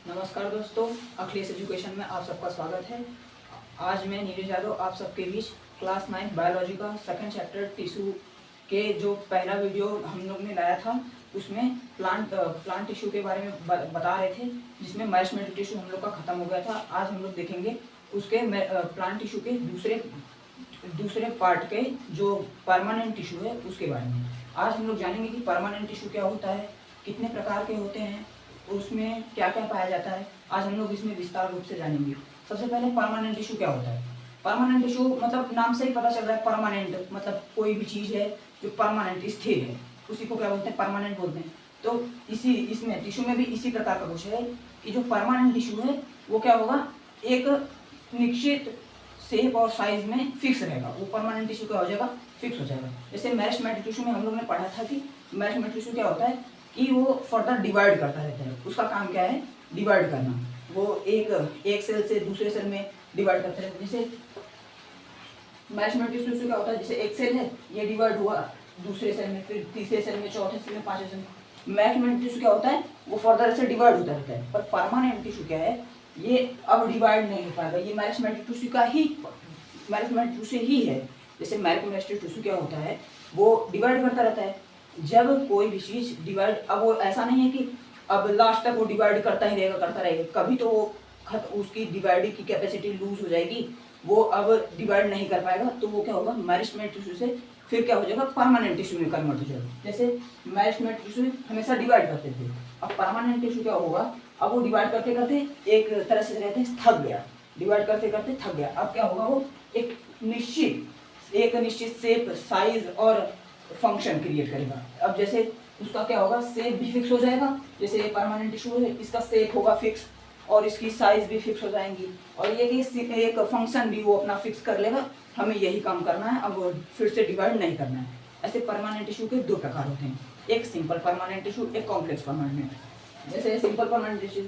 नमस्कार दोस्तों, अखिलेश एजुकेशन में आप सबका स्वागत है। आज मैं नीरज यादव आप सबके बीच क्लास 9 बायोलॉजी का सेकंड चैप्टर टिश्यू के जो पहला वीडियो हम लोग ने लाया था उसमें प्लांट टिश्यू के बारे में बता रहे थे, जिसमें मैरिस्टेमेटिक टिश्यू हम लोग का खत्म हो गया था। आज हम लोग देखेंगे उसके प्लांट टिश्यू के दूसरे पार्ट के जो परमानेंट टिश्यू है उसके बारे में। आज हम लोग जानेंगे कि परमानेंट टिश्यू क्या होता है, कितने प्रकार के होते हैं, उसमें क्या क्या पाया जाता है। आज हम लोग इसमें विस्तार रूप से जानेंगे। सबसे पहले परमानेंट टिश्यू क्या होता है। परमानेंट टिश्यू मतलब नाम से ही पता चल रहा है, परमानेंट मतलब कोई भी चीज़ है जो परमानेंट स्थिर है, उसी को क्या बोलते हैं, परमानेंट बोलते हैं। तो इसमें टिश्यू में भी इसी प्रकार का कुछ है कि जो परमानेंट टिश्यू है वो क्या होगा, एक निश्चित शेप और साइज में फिक्स रहेगा। वो परमानेंट टिश्यू क्या हो जाएगा, फिक्स हो जाएगा। जैसे मैरिस्टेमेटिक टिश्यू में हम लोग ने पढ़ा था कि मैरिस्टेमेटिक टिश्यू क्या होता है कि वो फर्दर डिवाइड करता रहता है। उसका काम क्या है, डिवाइड करना। वो एक सेल से दूसरे सेल में डिवाइड करता रहता है। जैसे मैरिस्टेमेटिक टिश्यू क्या होता है, जैसे एक सेल है, ये डिवाइड हुआ दूसरे सेल में, फिर तीसरे सेल में, चौथे सेल में, पांचवें सेल में। मैरिस्टेमेटिक टिश्यू क्या होता है, वो फर्दर से डिवाइड होता रहता है। पर परमानेंट टिश्यू क्या है, ये अब डिवाइड नहीं हो पाएगा। ये मैरिस्टेमेटिक टिश्यू का ही मैरिस्टेमेटिक टिश्यू ही है। जैसे मैरिस्टेमेटिक टिश्यू क्या होता है, वो डिवाइड करता रहता है। जब कोई भी चीज डिवाइड, अब वो ऐसा नहीं है कि अब लास्ट तक वो डिवाइड करता ही रहेगा, कभी तो वो उसकी डिवाइडिंग की कैपेसिटी लूज हो जाएगी, वो अब डिवाइड नहीं कर पाएगा। तो वो क्या होगा, मैरिस्टेमेटिक टिश्यू से फिर क्या हो जाएगा, परमानेंट टिश्यू में कन्वर्ट हो जाएगा। जैसे मैरिस्टेमेटिक टिश्यू हमेशा डिवाइड करते थे, अब परमानेंट टिश्यू क्या होगा, अब वो डिवाइड करते करते एक तरह से कहते हैं थक गया, डिवाइड करते करते थक गया। अब क्या होगा, वो एक निश्चित शेप, साइज और फंक्शन क्रिएट करेगा। अब जैसे उसका क्या होगा, शेप भी फिक्स हो जाएगा। जैसे ये परमानेंट टिश्यू है, इसका शेप होगा फिक्स और इसकी साइज भी फिक्स हो जाएंगी, और ये कि एक फंक्शन भी वो अपना फिक्स कर लेगा। हमें यही काम करना है, अब फिर से डिवाइड नहीं करना है। ऐसे परमानेंट टिश्यू के दो प्रकार होते हैं, एक सिंपल परमानेंट टिश्यू, एक कॉम्प्लेक्स परमानेंट। जैसे सिंपल परमानेंट टिश्यू,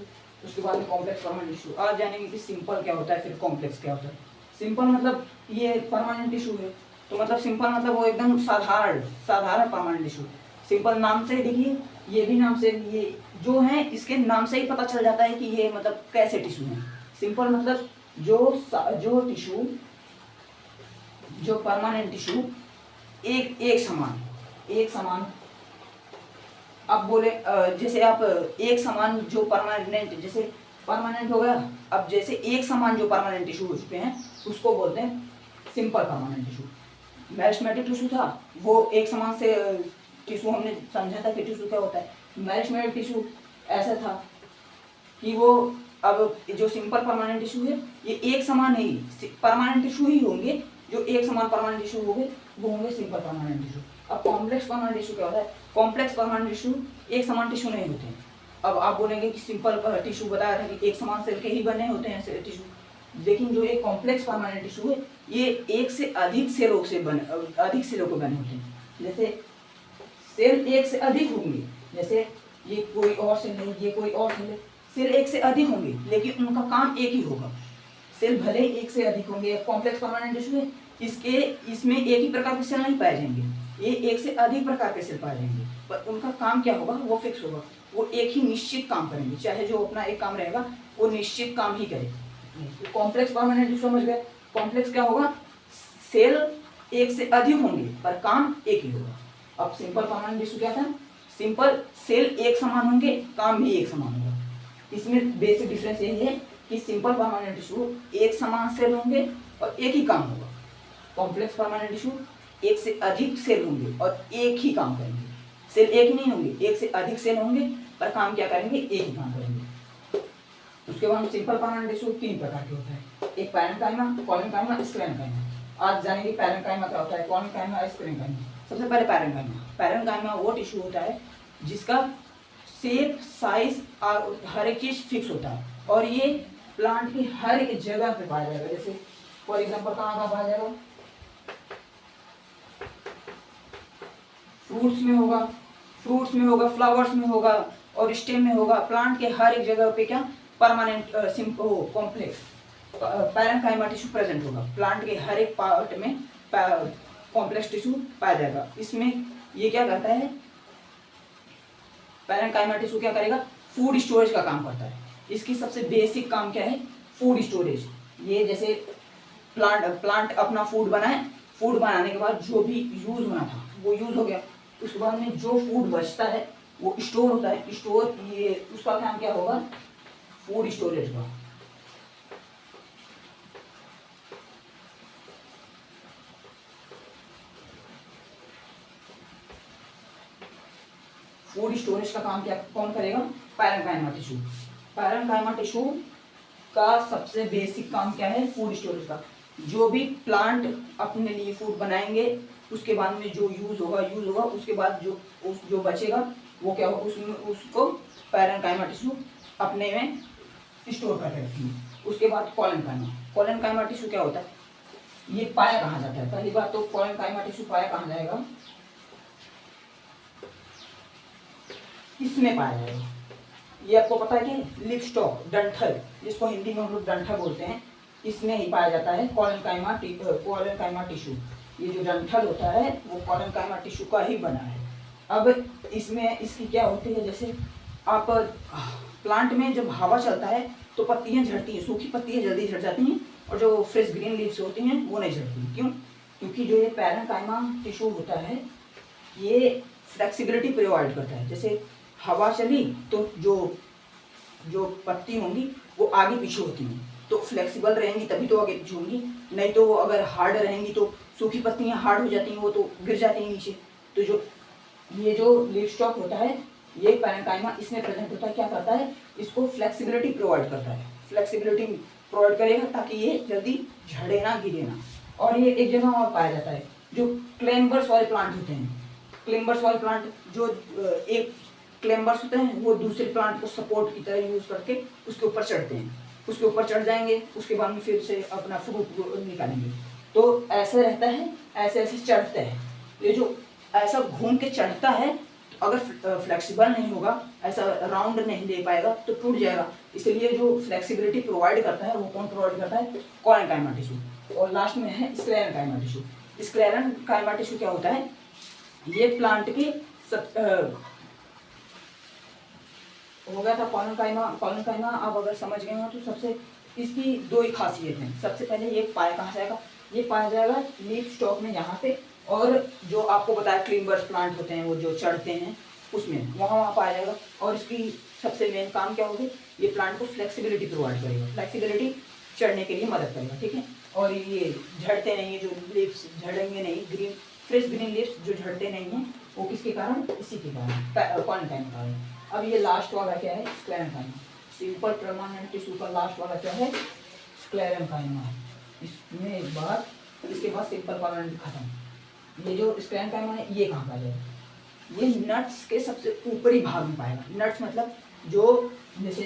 उसके बाद में कॉम्प्लेक्स परमानेंट टिश्यू। आज जानेंगे कि सिंपल क्या होता है, फिर कॉम्प्लेक्स क्या होता है। सिंपल मतलब ये परमानेंट टिश्यू है, तो मतलब सिंपल मतलब वो एकदम साधारण परमानेंट टिश्यू। सिंपल नाम से देखिए, ये भी नाम से, ये जो है इसके नाम से ही पता चल जाता है कि ये मतलब कैसे टिश्यू है। सिंपल मतलब जो टिश्यू, जो परमानेंट टिश्यू एक समान आप बोले, जैसे आप एक समान जो परमानेंट, जैसे परमानेंट हो गया। अब जैसे एक समान जो परमानेंट टिश्यू उसपे हैं उसको बोलते हैं simple permanent tissue. Meristematic tissue था, वो एक समान से टिश्यू हमने समझा था कि टिश्यू क्या होता है। मैरिस्टेमेटिक टिश्यू ऐसा था कि वो, अब जो सिंपल परमानेंट टिश्यू है ये एक समान ही परमानेंट टिश्यू ही होंगे, जो एक समान परमानेंट टिश्यू होंगे वो होंगे सिंपल परमानेंट टिश्यू। अब कॉम्प्लेक्स परमानेंट टिश्यू क्या होता है, कॉम्प्लेक्स परमानेंट टिश्यू एक समान टिश्यू नहीं होते हैं। अब आप बोलेंगे कि सिंपल टिश्यू बताया था कि एक समान सेल के ही बने होते हैं टिश्यू, लेकिन जो एक कॉम्प्लेक्स परमानेंट टिश्यू है ये एक से अधिक सेलों के बने होते हैं। जैसे सेल एक से अधिक होंगे, जैसे ये कोई और सेल है, ये कोई और सेल है, सेल एक से अधिक होंगे लेकिन उनका काम एक ही होगा। सेल भले एक से अधिक होंगे, कॉम्प्लेक्स परमानेंट टिश्यू है, इसमें एक ही प्रकार के सेल नहीं पाए जाएंगे, ये एक से अधिक प्रकार के सेल पाए जाएंगे, पर उनका काम क्या होगा, वो फिक्स होगा। वो एक ही निश्चित काम करेंगे, चाहे जो अपना एक काम रहेगा वो निश्चित काम ही करेगा। कॉम्प्लेक्स परमानेंट टिश्यू समझ गए। कॉम्प्लेक्स क्या होगा, सेल एक से अधिक होंगे पर काम एक ही होगा। अब सिंपल परमानेंट टिश्यू क्या था, सिंपल सेल एक समान होंगे, काम भी एक समान होगा। इसमें बेसिक डिफरेंस यही है कि सिंपल परमानेंट टिश्यू एक समान सेल होंगे और एक ही काम होगा। कॉम्प्लेक्स परमानेंट टिश्यू एक से अधिक सेल होंगे और एक ही काम करेंगे। सेल एक ही नहीं होंगे, एक से अधिक सेल होंगे पर काम क्या करेंगे, एक ही काम करेंगे। उसके बाद सिंपल परमानेंट टिश्यू तीन प्रकार के होता है, एक पैरेन्काइमा, कोलेनकाइमा, स्क्लेरेन्काइमा। आज जानेंगे पैरेन्काइमा क्या होता है, कोलेनकाइमा, स्क्लेरेन्काइमा। सबसे पहले पैरेन्काइमा वो टिश्यू होता है जिसका शेप, साइज और हर एक चीज फिक्स होता है, और ये प्लांट की हर एक जगह पे पाया जाएगा। जैसे फॉर एग्जाम्पल कहाँ पाया जाएगा, फ्रूट्स में होगा, फ्लावर्स में होगा और स्टेम में होगा। प्लांट के हर एक जगह पे क्या permanent complex parenchyma tissue present होगा। प्लांट के हर एक पार्ट में कॉम्प्लेक्स टिश्यू पाया जाएगा। इसमें ये क्या करता है, पैरेन्काइमा टिश्यू क्या करेगा, फूड स्टोरेज का काम करता है। इसकी सबसे बेसिक काम क्या है, फूड स्टोरेज। ये जैसे प्लांट अपना फूड बनाए, फूड बनाने के बाद जो भी यूज होना था वो यूज हो गया, उसके बाद में जो फूड बचता है वो स्टोर होता है। स्टोर, ये उसका काम क्या होगा, फूड स्टोरेज का। फूड स्टोरेज का काम क्या कौन करेगा, पैरेन्काइमा टिश्यू। पैरेन्काइमा टिश्यू का सबसे बेसिक काम क्या है, फूड स्टोरेज का। जो भी प्लांट अपने लिए फूड बनाएंगे उसके बाद में जो यूज होगा, उसके बाद जो बचेगा वो क्या होगा, उसमें उसको पैरेन्काइमा टिश्यू अपने में स्टोर करके रखेंगे। उसके बाद कॉलेनकाइमा टिश्यू क्या होता है, ये पाया कहाँ जाता है, पहली बात तो कॉलेनकाइमा टिश्यू पाया कहाँ जाएगा, इसमें पाया जाएगा। ये आपको पता है कि लिप स्टॉक, डंठल, जिसको हिंदी में हम लोग डंठल बोलते हैं, इसमें ही पाया जाता है कॉलेनकाइमा टिश्यू। ये जो डंठल होता है वो कॉलेनकाइमा टिश्यू का ही बना है। अब इसमें इसकी क्या होती है, जैसे आप प्लांट में जब हवा चलता है तो पत्तियां झड़ती हैं, सूखी पत्तियां जल्दी झड़ जाती हैं, और जो फ्रेश ग्रीन लीव्स होती हैं वो नहीं झड़ती। क्यों? क्योंकि जो ये पैरेन्काइमा टिश्यू होता है ये फ्लेक्सिबिलिटी प्रोवाइड करता है। जैसे हवा चली तो जो पत्ती होंगी वो आगे पीछे होती हैं, तो फ्लेक्सिबल रहेंगी तभी तो आगे पीछे होंगी, नहीं तो वो अगर हार्ड रहेंगी तो सूखी पत्तियां हार्ड हो जाती हैं, वो तो गिर जाती हैं नीचे। तो ये जो लीफ स्टॉक होता है ये पैरेन्काइमा इसमें प्रेजेंट होता है, क्या करता है, इसको फ्लेक्सिबिलिटी प्रोवाइड करता है। फ्लेक्सिबिलिटी प्रोवाइड करेगा ताकि ये जल्दी झड़े ना, गिरे ना। और ये एक जगह और पाया जाता है, जो क्लेम्बर्स वाले प्लांट होते हैं। क्लेम्बर्स वाले प्लांट जो एक क्लेम्बर्स होते हैं वो दूसरे प्लांट को सपोर्ट की तरह यूज करके उसके ऊपर चढ़ते हैं, उसके ऊपर चढ़ जाएंगे, उसके बाद में फिर से अपना फ्रूट निकालेंगे। तो ऐसे रहता है, ऐसे ऐसे चढ़ते हैं। ये जो ऐसा घूम के चढ़ता है, तो अगर फ्लेक्सिबल नहीं होगा, ऐसा राउंड नहीं ले पाएगा तो टूट जाएगा। इसलिए जो फ्लेक्सिबिलिटी प्रोवाइड करता है वो कौन प्रोवाइड करता है, कॉलेनकाइमा टिश्यू। और लास्ट में है स्क्लेरेनकाइमा टिश्यू। स्क्लेरेनकाइमा टिश्यू क्या होता है, ये प्लांट के हो गया था कॉलेनकाइमा। अब अगर समझ गए हो तो सबसे इसकी दो ही खासियत हैं। सबसे पहले ये पाया कहाँ जाएगा, ये पाया जाएगा लीफ स्टॉक में यहाँ पे, और जो आपको बताया क्लिम्बर्स प्लांट होते हैं वो जो चढ़ते हैं उसमें वहाँ पाया जाएगा। और इसकी सबसे मेन काम क्या होगी, ये प्लांट को फ्लेक्सिबिलिटी प्रोवाइड करेगा, फ्लेक्सिबिलिटी चढ़ने के लिए मदद करेगा, ठीक है। और ये झड़ते नहीं है, जो लीव्स झड़ेंगे नहीं, फ्रेश ग्रीन लीव्स जो झड़ते नहीं हैं वो किसके कारण, इसी के कारण, कॉलेनकाइमा के कारण। अब ये लास्ट वाला क्या है, स्क्लेरेनकाइमा। सिंपल परमानेंट टिश्यू का लास्ट वाला क्या है, स्क्लेरेनकाइमा। इसमें एक बार, इसके बाद सिंपल परमानेंट खत्म। ये जो स्क्लेरेनकाइमा है ये कहाँ पाया जाएगा, ये नट्स के सबसे ऊपरी भाग में पाएगा। नट्स मतलब जो जैसे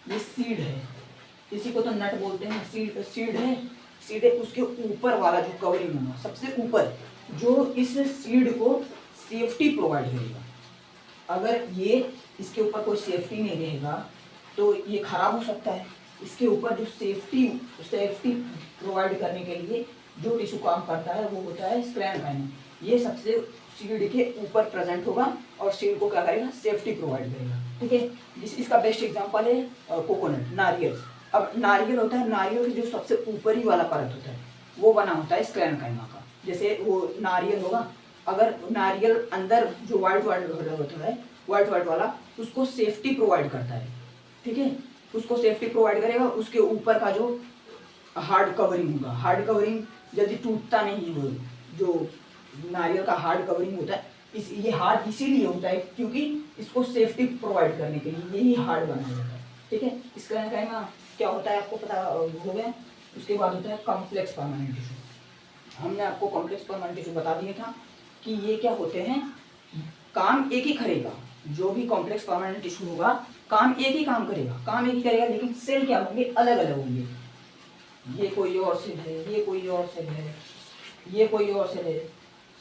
ये सीड है, इसी को तो नट बोलते हैं, सीड है, उसके ऊपर वाला जो कवरिंग होगा, सबसे ऊपर, जो इस सीड को सेफ्टी प्रोवाइड करेगा। अगर ये इसके ऊपर कोई सेफ्टी नहीं रहेगा तो ये खराब हो सकता है। इसके ऊपर जो सेफ्टी प्रोवाइड करने के लिए जो टिश्यू काम करता है वो होता है स्क्लेरेनकाइमा। ये सबसे सीड के ऊपर प्रेजेंट होगा और सीड को क्या करेगा, सेफ्टी प्रोवाइड करेगा, ठीक है। इसका बेस्ट एग्जांपल है कोकोनट, नारियल। अब नारियल होता है, नारियल की जो सबसे ऊपरी वाला परत होता है वो बना होता है स्क्लेरेनकाइमा का। जैसे वो नारियल होगा, अगर नारियल अंदर जो वाइट होता है, वाइट वाला, उसको सेफ्टी प्रोवाइड करता है, ठीक है, उसको सेफ्टी प्रोवाइड करेगा। उसके ऊपर का जो हार्ड कवरिंग होगा, हार्ड कवरिंग जल्दी टूटता नहीं है, जो नारियल का हार्ड कवरिंग होता है ये हार्ड इसीलिए होता है क्योंकि इसको सेफ्टी प्रोवाइड करने के लिए यही हार्ड बनाया जाता है, ठीक है। स्क्लेरेनकाइमा क्या होता है आपको पता हो गया। उसके बाद होता है कॉम्प्लेक्स परमानेंट टिश्यू। हमने आपको कॉम्प्लेक्स परमानेंट टिश्यू बता दिया था कि ये क्या होते हैं, काम एक ही करेगा। जो भी कॉम्प्लेक्स परमानेंट टिश्यू होगा काम एक ही करेगा, लेकिन सेल क्या होंगे, अलग अलग होंगे। ये कोई और सेल है, ये कोई और सेल है, ये कोई और सेल है,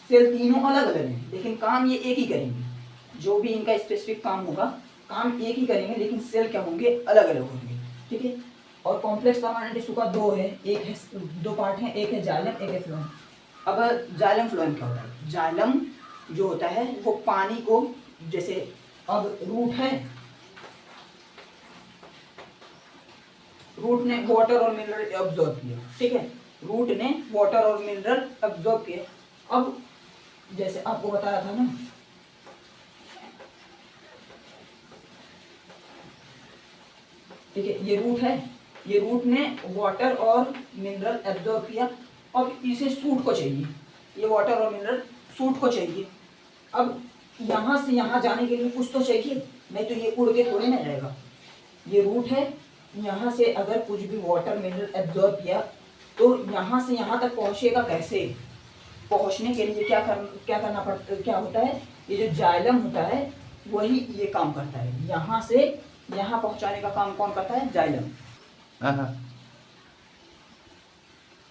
सेल तीनों अलग अलग हैं लेकिन काम ये एक ही करेंगे। जो भी इनका स्पेसिफिक काम होगा काम एक ही करेंगे लेकिन सेल क्या होंगे, अलग अलग होंगे, ठीक है। और कॉम्प्लेक्स परमानेंट टिश्यू का दो पार्ट हैं, एक है जाइलम, एक है फ्लोएम। अब जाइलम फ्लोएम क्या होता है, जाइलम जो होता है वो पानी को, जैसे अब रूट है, रूट ने वाटर और मिनरल एब्जॉर्ब किया, ठीक है, रूट ने वाटर और मिनरल एब्जॉर्ब किया। अब जैसे आपको बताया था ना, ठीक है, ये रूट है, ये रूट ने वाटर और मिनरल एब्जॉर्ब किया। अब इसे सूट को चाहिए, ये वाटर और मिनरल सूट को चाहिए। अब यहाँ से यहाँ जाने के लिए कुछ तो चाहिए, नहीं तो ये उड़ के थोड़े ना जाएगा। ये रूट है, यहाँ से अगर कुछ भी वाटर मिनरल एब्जॉर्ब किया तो यहाँ से यहाँ तक पहुँचेगा कैसे? पहुँचने के लिए क्या करना पड़ता, क्या होता है, ये जो जाइलम होता है वही ये काम करता है। यहाँ से यहाँ पहुँचाने का काम कौन करता है? जाइलम।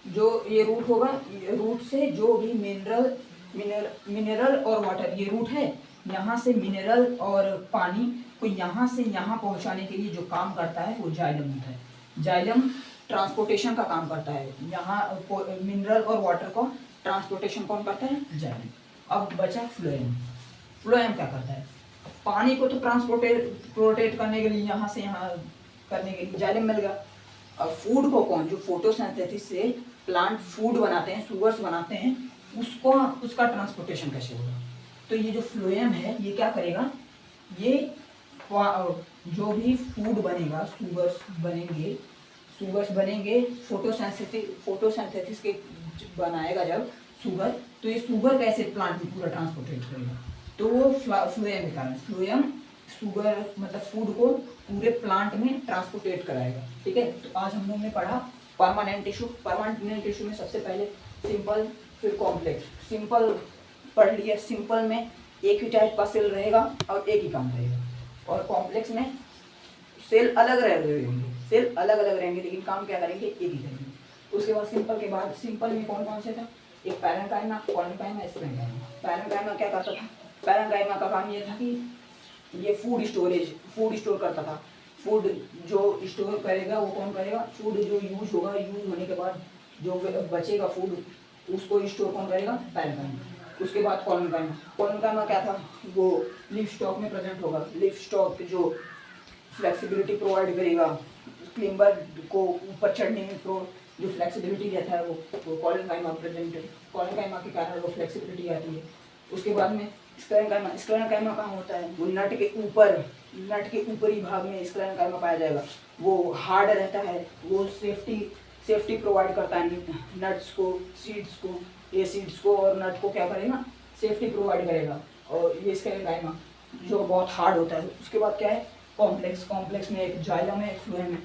जो ये रूट होगा, ये रूट से जो भी मिनरल और वाटर, ये रूट है, यहाँ से मिनरल और पानी को यहाँ से यहाँ पहुँचाने के लिए जो काम करता है वो जाइलम होता है। जाइलम ट्रांसपोर्टेशन का काम करता है, यहाँ मिनरल और वाटर को ट्रांसपोर्टेशन कौन करता है? जाइलम। अब बचा फ्लोएम। फ्लोएम क्या करता है? पानी को तो ट्रांसपोर्टेट करने के लिए यहाँ से यहाँ करने के लिए जाइलम मिल गया। अब फूड को कौन, जो फोटोसिंथेसिस से प्लांट फूड बनाते हैं, शुगर्स बनाते हैं, उसको उसका ट्रांसपोर्टेशन कैसे होगा? तो ये जो फ्लोएम है ये क्या करेगा, ये जो भी फूड बनेगा, शुगर्स बनेंगे फोटोसिंथेसिस के बनाएगा जब शुगर, तो ये शुगर कैसे प्लांट में पूरा ट्रांसपोर्टेट करेगा? तो वो फ्लोएम के कारण, फ्लोएम शुगर मतलब फूड को पूरे प्लांट में ट्रांसपोर्टेट कराएगा, ठीक है। तो आज हम लोग ने पढ़ा परमानेंट टिश्यू। परमानेंट टिश्यू में सबसे पहले सिंपल, फिर कॉम्प्लेक्स। सिंपल पढ़ लिया, सिंपल में एक ही टाइप का सेल रहेगा और एक ही काम रहेगा, और कॉम्प्लेक्स में सेल अलग रहेंगे लेकिन काम क्या करेंगे? एक ही करेंगे। उसके बाद सिंपल के बाद, सिंपल में कौन कौन से था? एक पैरेन्काइमा, कॉलोनकाइमा, स्पेरेन्काइमा। पैरेन्काइमा क्या करता था? पैरेन्काइमा का काम ये था कि ये फूड स्टोर करता था। फूड जो स्टोर करेगा वो कौन करेगा? फूड जो यूज होगा, यूज होने के बाद जो बचेगा फूड, उसको स्टोर कौन करेगा? पैरेन्काइमा। उसके बाद कॉलोनकाइमा क्या था? वो लीफ स्टॉक में प्रेजेंट होगा। लीफ स्टॉक जो फ्लेक्सिबिलिटी प्रोवाइड करेगा, क्लिम्बर को ऊपर चढ़ने में जो फ्लेक्सिबिलिटी रहता है वो कॉलोनकाइमा कॉलोनकाइमा के कारण वो फ्लेक्सिबिलिटी आती है। उसके बाद में स्क्लेरेन्काइमा कहाँ होता है? वो नट के ऊपरी भाग में स्क्लेरेन्काइमा पाया जाएगा। वो हार्ड रहता है, वो सेफ्टी प्रोवाइड करता है नट्स को, सीड्स को और नट को क्या करेगा? सेफ्टी प्रोवाइड करेगा। और ये स्क्लेरेन्काइमा जो बहुत हार्ड होता है। उसके बाद क्या है? कॉम्प्लेक्स में एक जाइलम है, एक फ्लोएम है।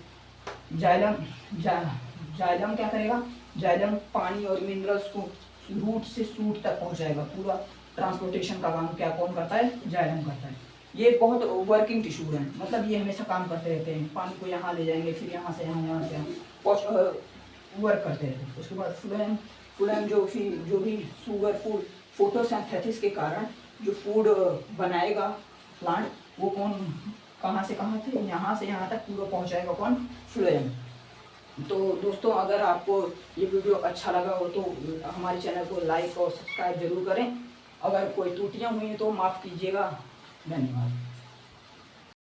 जाइलम क्या करेगा? जाइलम पानी और मिनरल्स को रूट से सूट तक पहुंचाएगा। पूरा ट्रांसपोर्टेशन का काम क्या कौन करता है? जाइलम करता है। ये बहुत वर्किंग टिश्यू है, मतलब ये हमेशा काम करते रहते हैं। पानी को यहाँ ले जाएंगे, फिर यहाँ से यहाँ वर्क करते रहते हैं। उसके बाद फ्लोएम जो भी शुगर फूड फोटोसिंथेसिस के कारण जो फूड बनाएगा प्लांट, वो कौन कहाँ से यहाँ से यहाँ तक पूरा पहुँचाएगा कौन? फ्लोएम। तो दोस्तों, अगर आपको ये वीडियो अच्छा लगा हो तो हमारे चैनल को लाइक और सब्सक्राइब जरूर करें। अगर कोई त्रुटियाँ हुई हैं तो माफ़ कीजिएगा। धन्यवाद।